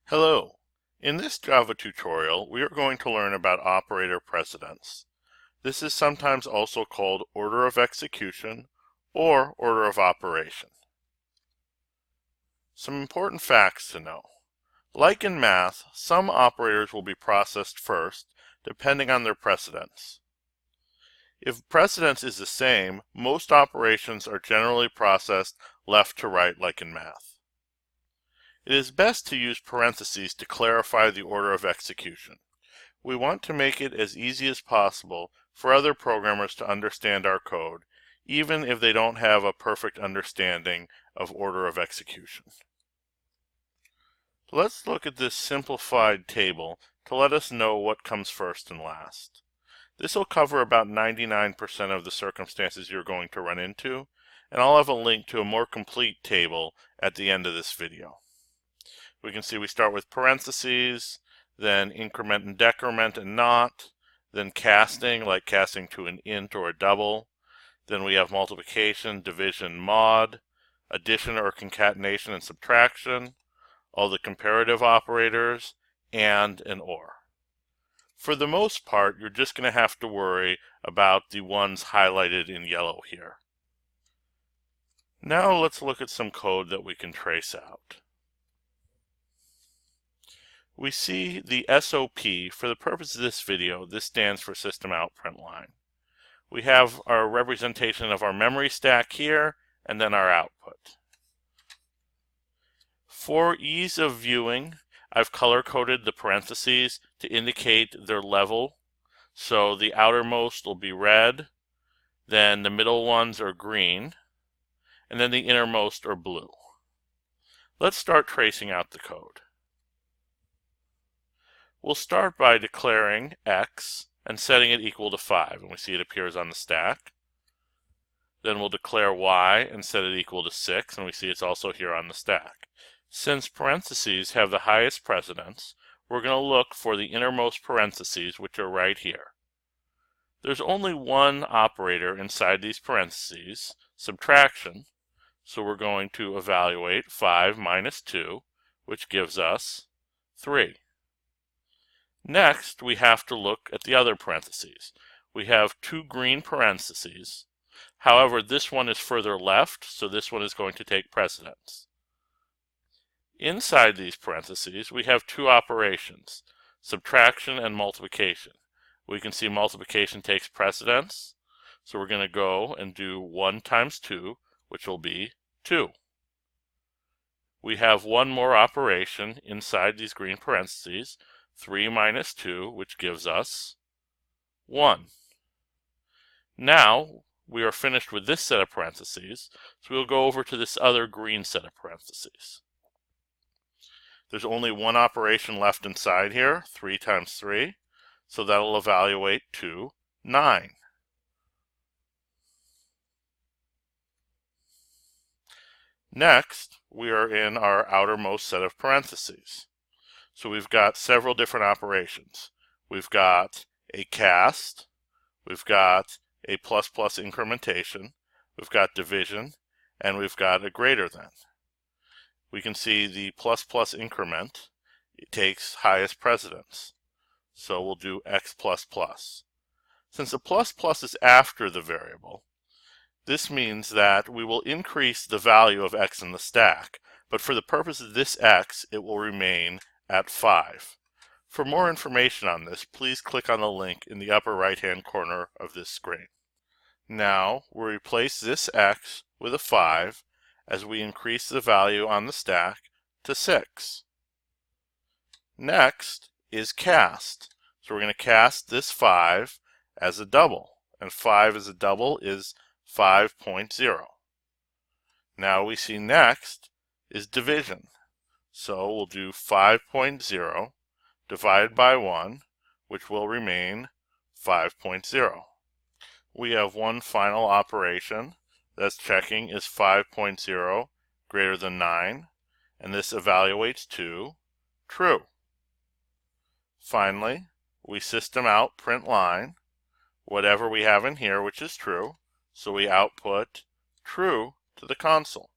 Hello. In this Java tutorial, we are going to learn about operator precedence. This is sometimes also called order of execution or order of operation. Some important facts to know. Like in math, some operators will be processed first, depending on their precedence. If precedence is the same, most operations are generally processed left to right like in math. It is best to use parentheses to clarify the order of execution. We want to make it as easy as possible for other programmers to understand our code, even if they don't have a perfect understanding of order of execution. Let's look at this simplified table to let us know what comes first and last. This will cover about 99% of the circumstances you're going to run into, and I'll have a link to a more complete table at the end of this video. We can see we start with parentheses, then increment and decrement and not, then casting, like casting to an int or a double. Then we have multiplication, division, mod, addition or concatenation and subtraction, all the comparative operators, and an or. For the most part, you're just going to have to worry about the ones highlighted in yellow here. Now let's look at some code that we can trace out. We see the SOP. For the purpose of this video, this stands for System Out Print Line. We have our representation of our memory stack here, and then our output. For ease of viewing, I've color-coded the parentheses to indicate their level. So the outermost will be red, then the middle ones are green, and then the innermost are blue. Let's start tracing out the code. We'll start by declaring x and setting it equal to 5, and we see it appears on the stack. Then we'll declare y and set it equal to 6, and we see it's also here on the stack. Since parentheses have the highest precedence, we're going to look for the innermost parentheses, which are right here. There's only one operator inside these parentheses, subtraction, so we're going to evaluate 5 minus 2, which gives us 3. Next, we have to look at the other parentheses. We have two green parentheses. However, this one is further left, so this one is going to take precedence. Inside these parentheses, we have two operations, subtraction and multiplication. We can see multiplication takes precedence, so we're going to go and do 1 times 2, which will be 2. We have one more operation inside these green parentheses, 3 minus 2, which gives us 1. Now, we are finished with this set of parentheses, so we'll go over to this other green set of parentheses. There's only one operation left inside here, 3 times 3, so that'll evaluate to 9. Next, we are in our outermost set of parentheses. So we've got several different operations. We've got a cast, we've got a plus plus incrementation, we've got division, and we've got a greater than. We can see the plus plus increment, it takes highest precedence. So we'll do x plus plus. Since the plus plus is after the variable, this means that we will increase the value of x in the stack, but for the purpose of this x, it will remain at 5. For more information on this, please click on the link in the upper right-hand corner of this screen. Now, we'll replace this x with a 5 as we increase the value on the stack to 6. Next is cast. So we're going to cast this 5 as a double, and 5 as a double is 5.0. Now we see next is division. So we'll do 5.0 divided by 1, which will remain 5.0. We have one final operation that's checking is 5.0 greater than 9, and this evaluates to true. Finally, we system out print line, whatever we have in here, which is true, so we output true to the console.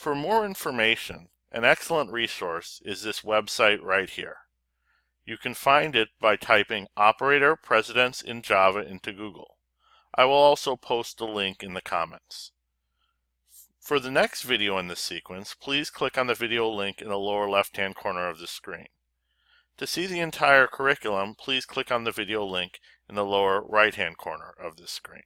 For more information, an excellent resource is this website right here. You can find it by typing operator precedence in Java into Google. I will also post a link in the comments. For the next video in this sequence, please click on the video link in the lower left-hand corner of the screen. To see the entire curriculum, please click on the video link in the lower right-hand corner of the screen.